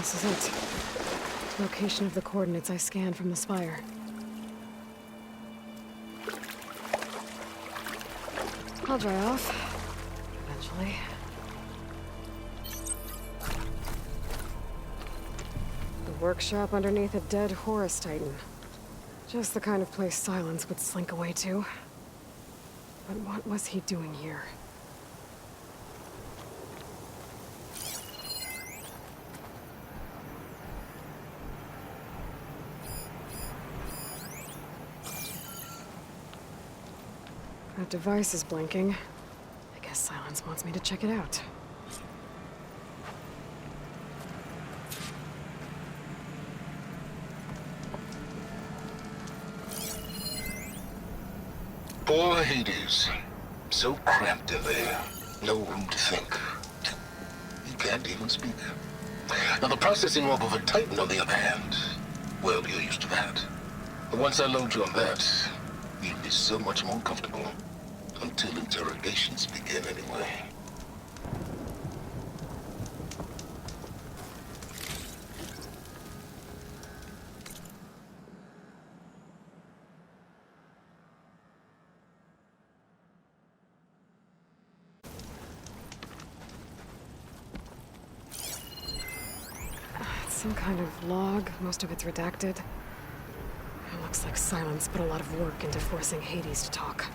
This is it. Location of the coordinates I scanned from the spire. I'll dry off. Eventually. The workshop underneath a dead Horus Titan. Just the kind of place Silence would slink away to. But what was he doing here? That device is blinking. I guess Silence wants me to check it out. Poor Hades. So cramped in there. No room to think. He can't even speak. Now the processing orb of a Titan, on the other hand, well, you're used to that. But once I load you on that, you'll be so much more comfortable. Until interrogations begin, anyway. It's some kind of log. Most of it's redacted. It looks like Silence put a lot of work into forcing Hades to talk.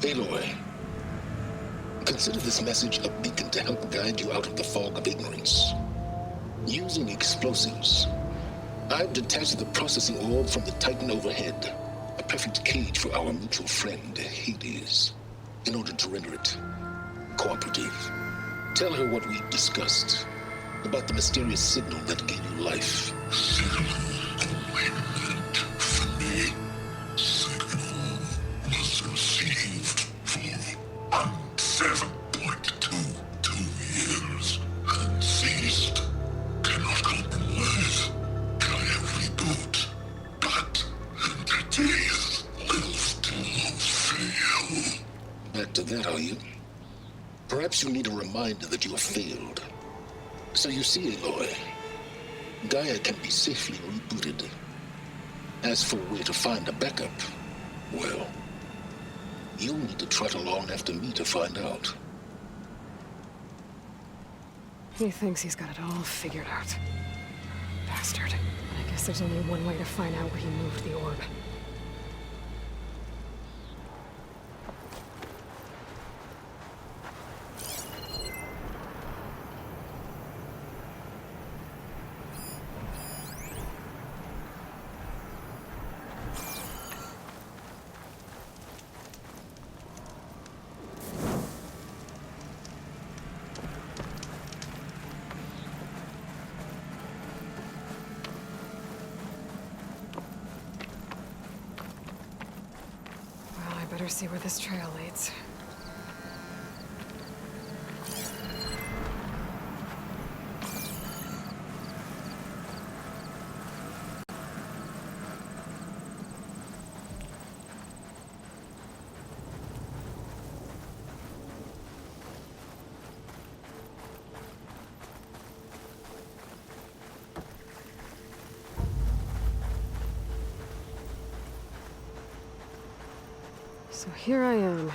Aloy, consider this message a beacon to help guide you out of the fog of ignorance. Using explosives, I've detached the processing orb from the Titan overhead, a perfect cage for our mutual friend, Hades, in order to render it cooperative. Tell her what we discussed about the mysterious signal that gave you life. Signal only meant for me. Signal was received for 7.22 years and ceased. Cannot compromise. Try every boot, but entities will still fail. Back to that, are you? Perhaps you need a reminder that you have failed. So you see, Aloy, Gaia can be safely rebooted. As for where to find a backup, well, you'll need to trot along after me to find out. He thinks he's got it all figured out. Bastard. I guess there's only one way to find out where he moved the orb. Better see where this trail leads. So here I am,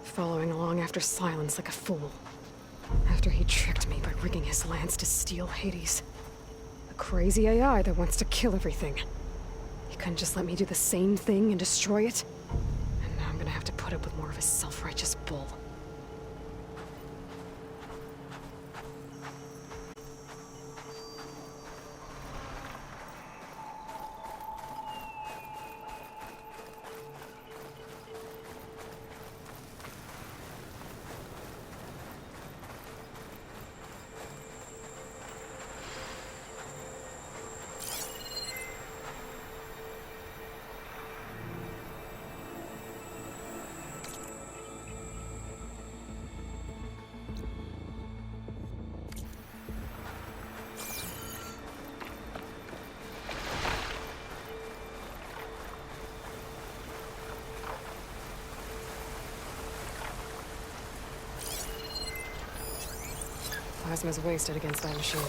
following along after Silence like a fool. After he tricked me by rigging his lance to steal Hades. A crazy AI that wants to kill everything. He couldn't just let me do the same thing and destroy it? And now I'm gonna have to put up with more of his self-righteous bull. Plasma's wasted against that machine.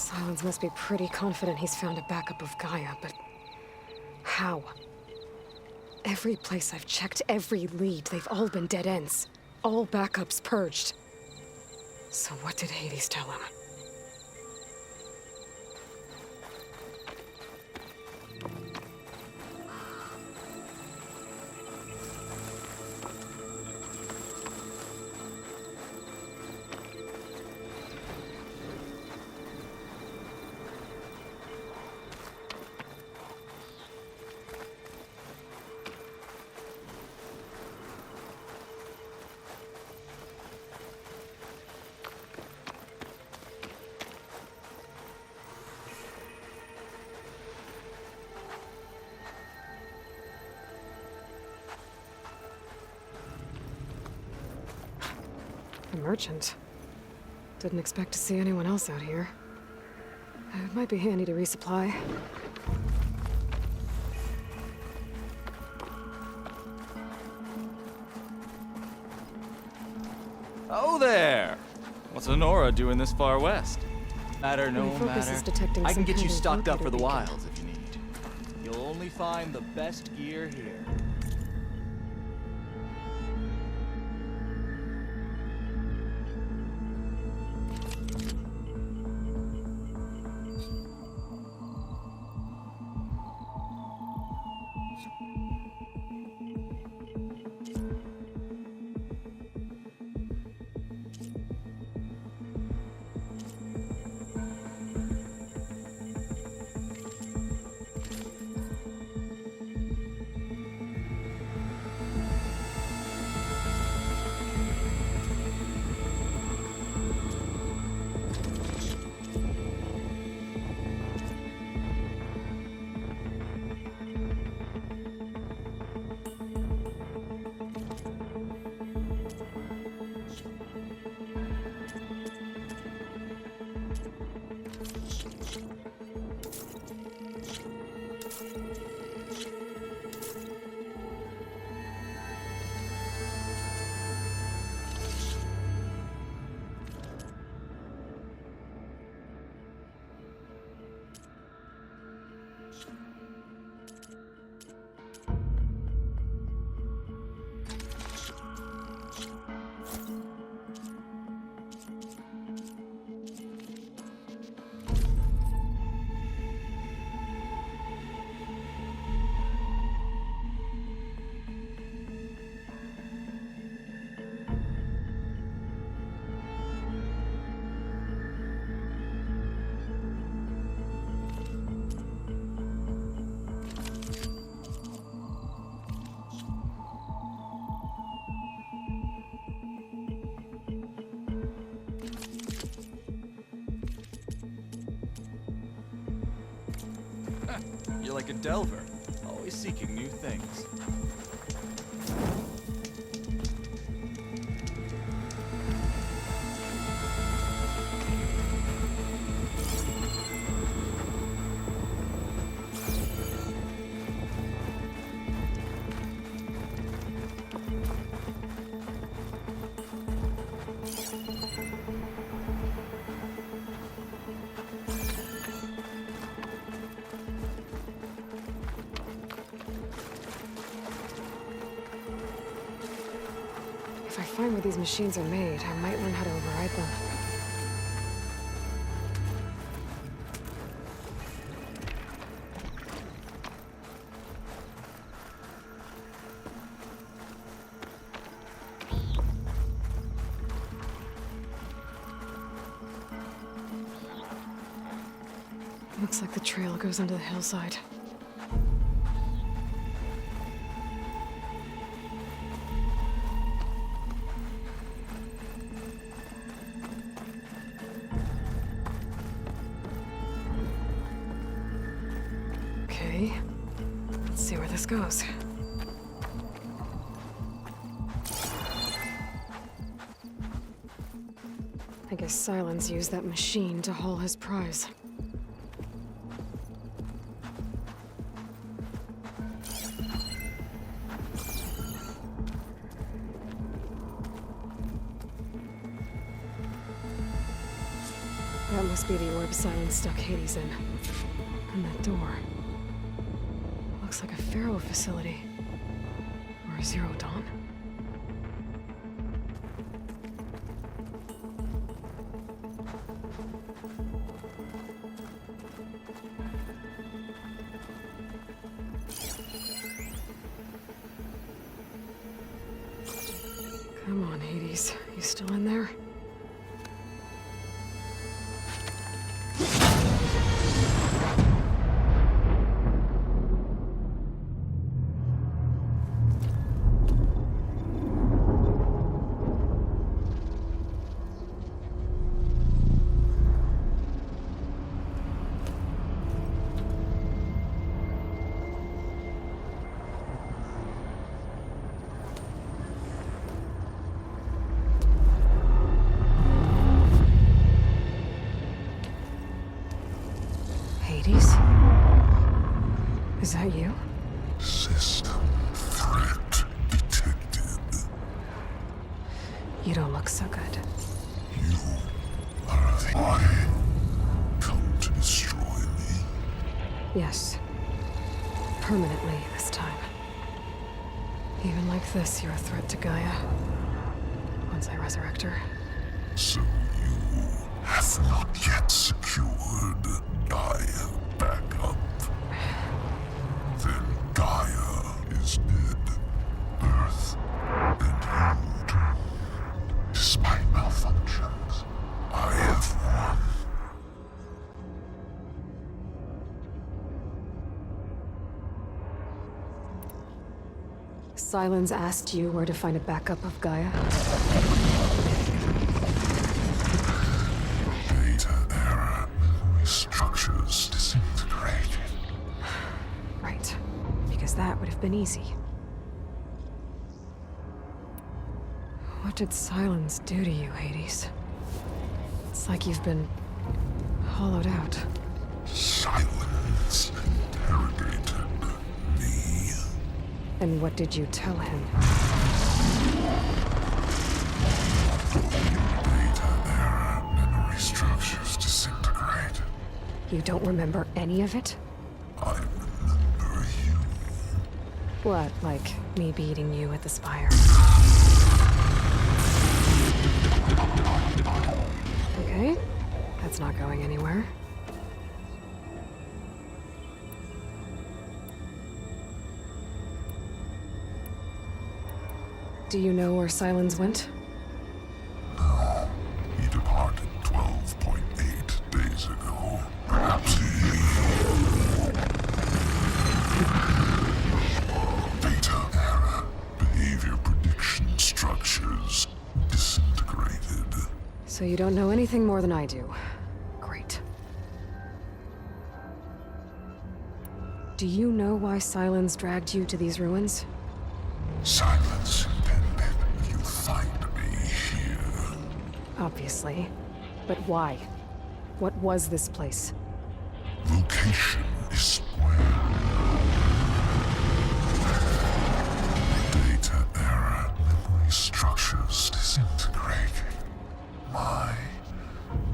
Silence must be pretty confident he's found a backup of Gaia, but how? Every place I've checked, every lead, they've all been dead ends. All backups purged. So what did Hades tell him? A merchant. Didn't expect to see anyone else out here. It might be handy to resupply. Oh there! What's Honora doing this far west? My focus is detecting I can some get you kind of stocked up for the locator beacon. wilds if you need. You'll only find the best gear here. You're like a delver, always seeking new things. If I find where these machines are made, I might learn how to override them. Looks like the trail goes under the hillside. Okay, let's see where this goes. I guess Silence used that machine to haul his prize. That must be the orb Silence stuck Hades in. And that door. Looks like a Pharaoh facility. Or a Zero Dawn. Come on, Hades. You still in there? Hades? Is that you? System threat detected. You don't look so good. You are the I come to destroy me. Yes. Permanently this time. Even like this, you're a threat to Gaia. Once I resurrect her. So you have not yet secured Gaia back up. Then Gaia is dead. Earth and you too. Despite malfunctions, I have won. Silence asked you where to find a backup of Gaia? Data error. Memory structures disintegrated. Right. Because that would have been easy. What did Silence do to you, Hades? It's like you've been hollowed out. Silence interrogated me. And what did you tell him? Data error. Memory structures disintegrated. You don't remember any of it? I remember you. What, like me beating you at the Spire? Okay, that's not going anywhere. Do you know where Silence went? No. He departed 12.8 days ago. Perhaps he... Data error. Behavior prediction structures disintegrated. So you don't know anything more than I do. Great. Do you know why Silence dragged you to these ruins? Silence intended you find me here. Obviously. But why? What was this place? Location is square. Data error. Memory structures disintegrated. My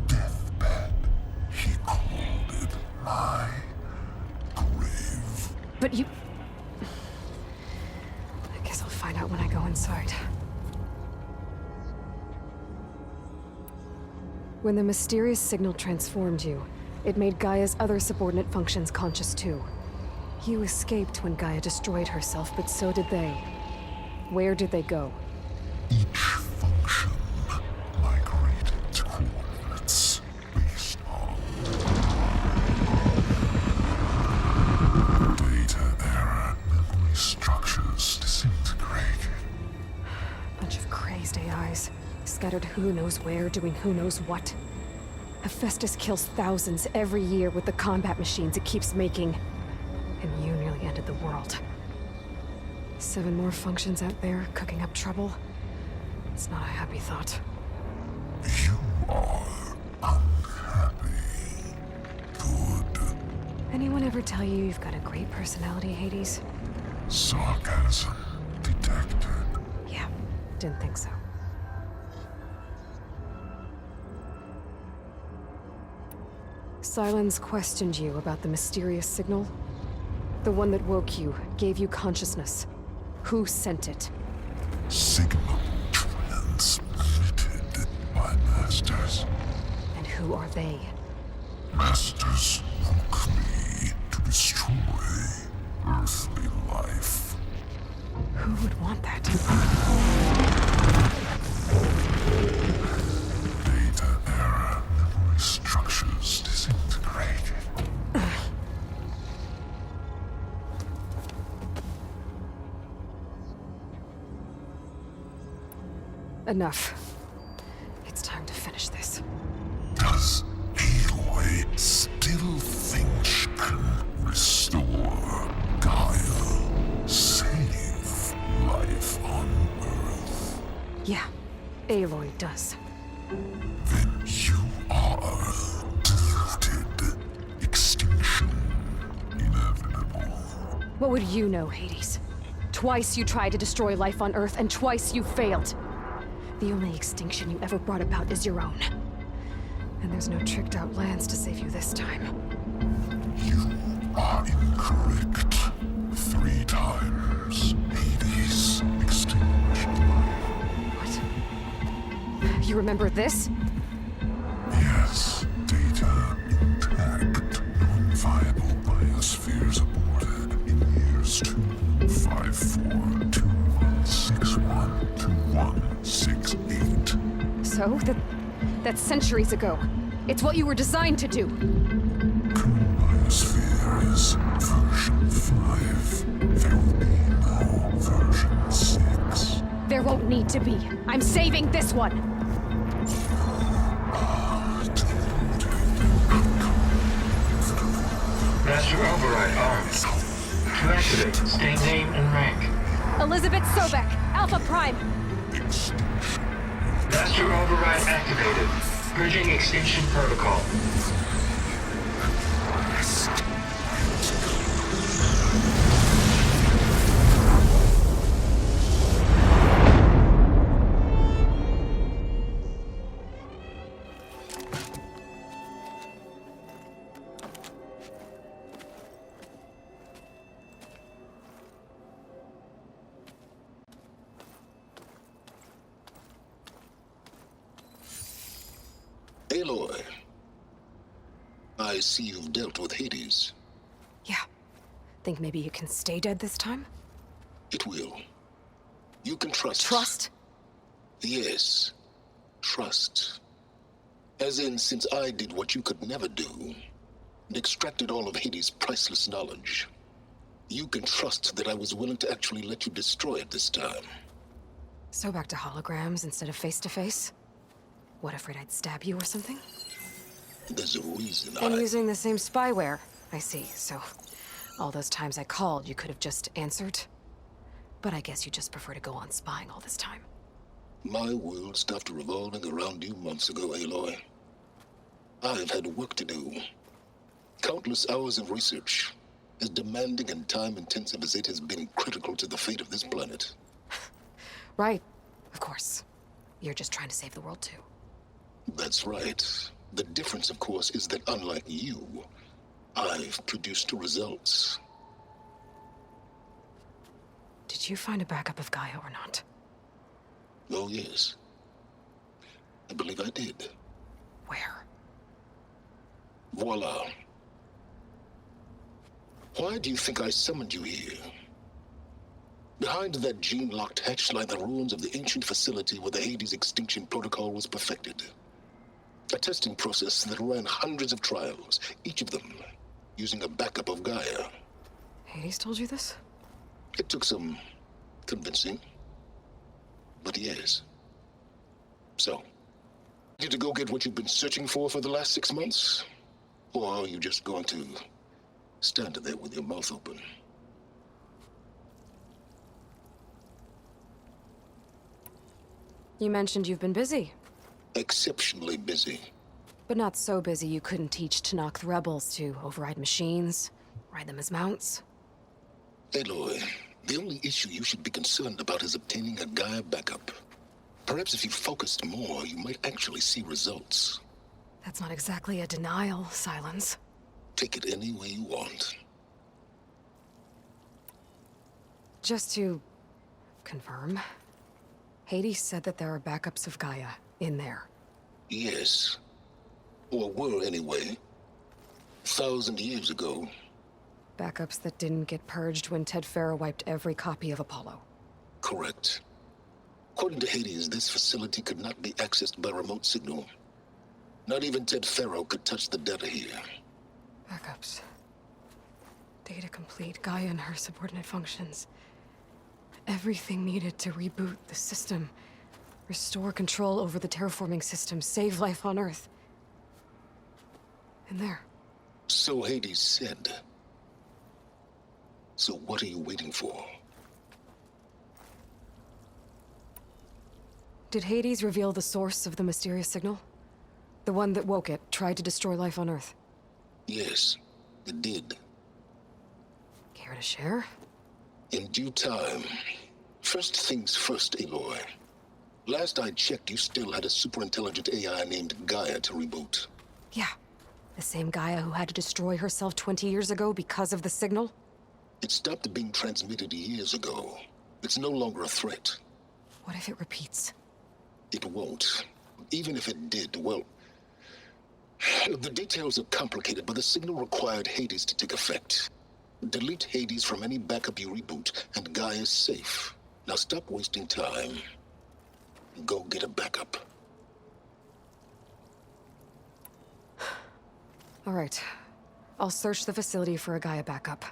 deathbed. He called it my grave. But you... I guess I'll find out when I go inside. When the mysterious signal transformed you, it made Gaia's other subordinate functions conscious too. You escaped when Gaia destroyed herself, but so did they. Where did they go? Each function migrated to coordinates based on data error. Memory structures disintegrated. Bunch of crazed AIs, scattered who knows where, doing who knows what. Hephaestus kills thousands every year with the combat machines it keeps making. And you nearly ended the world. 7 more functions out there, cooking up trouble. It's not a happy thought. You are unhappy. Good. Anyone ever tell you you've got a great personality, Hades? Sarcasm detected. Yeah, didn't think so. Sylens questioned you about the mysterious signal? The one that woke you, gave you consciousness. Who sent it? Signal transmitted by masters. And who are they? Masters woke me to destroy earthly life. Who would want that? Data error, memory structures disintegrated. Enough. It's time to finish this. Does Aloy still think she can restore Gaia, save life on Earth? Yeah, Aloy does. Then you are deluded. Extinction inevitable. What would you know, Hades? Twice you tried to destroy life on Earth, and twice you failed. The only extinction you ever brought about is your own. And there's no tricked-out lands to save you this time. You are incorrect. 3 times. Hades extinguished life. What? You remember this? Yes, data intact. Non-viable biospheres aborted in years 254, 2161, 2168. So? That's centuries ago. It's what you were designed to do. Current biosphere is version 5. There will be no version 6. There won't need to be. I'm saving this one! Master Override armed. To activate, state name and rank. Elizabeth Sobek, Alpha Prime! Master Override activated. Bridging extinction protocol. Aloy, I see you've dealt with Hades. Yeah. Think maybe you can stay dead this time? It will. You can trust. Trust? Yes. Trust. As in, since I did what you could never do, and extracted all of Hades' priceless knowledge, you can trust that I was willing to actually let you destroy it this time. So back to holograms instead of face-to-face? What, afraid I'd stab you or something? There's a reason And using the same spyware. I see, so... all those times I called, you could have just answered? But I guess you just prefer to go on spying all this time. My world stopped revolving around you months ago, Aloy. I've had work to do. Countless hours of research, as demanding and time-intensive as it has been critical to the fate of this planet. Right. Of course. You're just trying to save the world, too. That's right. The difference, of course, is that unlike you, I've produced results. Did you find a backup of Gaia or not? Oh, yes. I believe I did. Where? Voila. Why do you think I summoned you here? Behind that gene-locked hatch lie the ruins of the ancient facility where the Hades extinction protocol was perfected. A testing process that ran hundreds of trials, each of them using a backup of Gaia. Hades told you this? It took some convincing, but yes. So, you to go get what you've been searching for the last 6 months? Or are you just going to stand there with your mouth open? You mentioned you've been busy. Exceptionally busy. But not so busy you couldn't teach Tenakth the rebels to override machines, ride them as mounts. Aloy, the only issue you should be concerned about is obtaining a Gaia backup. Perhaps if you focused more, you might actually see results. That's not exactly a denial, Silence. Take it any way you want. Just to confirm, Hades said that there are backups of Gaia in there. Yes. Or were anyway. 1,000 years ago. Backups that didn't get purged when Ted Farrow wiped every copy of Apollo. Correct. According to Hades, this facility could not be accessed by remote signal. Not even Ted Farrow could touch the data here. Backups. Data complete, Gaia and her subordinate functions. Everything needed to reboot the system. Restore control over the terraforming system, save life on Earth. In there. So Hades said. So what are you waiting for? Did Hades reveal the source of the mysterious signal? The one that woke it, tried to destroy life on Earth? Yes, it did. Care to share? In due time. First things first, Aloy. Last I checked, you still had a superintelligent AI named Gaia to reboot. Yeah. The same Gaia who had to destroy herself 20 years ago because of the signal? It stopped being transmitted years ago. It's no longer a threat. What if it repeats? It won't. Even if it did, well... The details are complicated, but the signal required Hades to take effect. Delete Hades from any backup you reboot, and Gaia's safe. Now stop wasting time. Go get a backup. All right. I'll search the facility for a Gaia backup.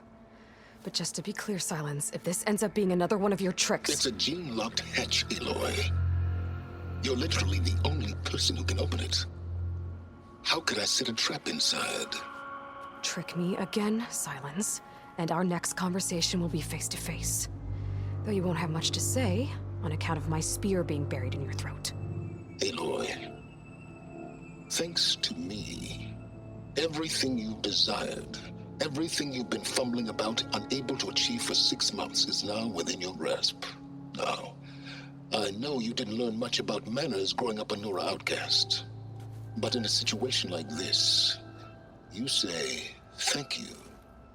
But just to be clear, Silence, if this ends up being another one of your tricks... It's a gene-locked hatch, Aloy. You're literally the only person who can open it. How could I set a trap inside? Trick me again, Silence, and our next conversation will be face-to-face. Though you won't have much to say, on account of my spear being buried in your throat. Aloy, thanks to me, everything you've desired, everything you've been fumbling about, unable to achieve for 6 months, is now within your grasp. Now, I know you didn't learn much about manners growing up a Nora outcast. But in a situation like this, you say, thank you,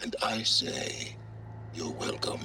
and I say, you're welcome.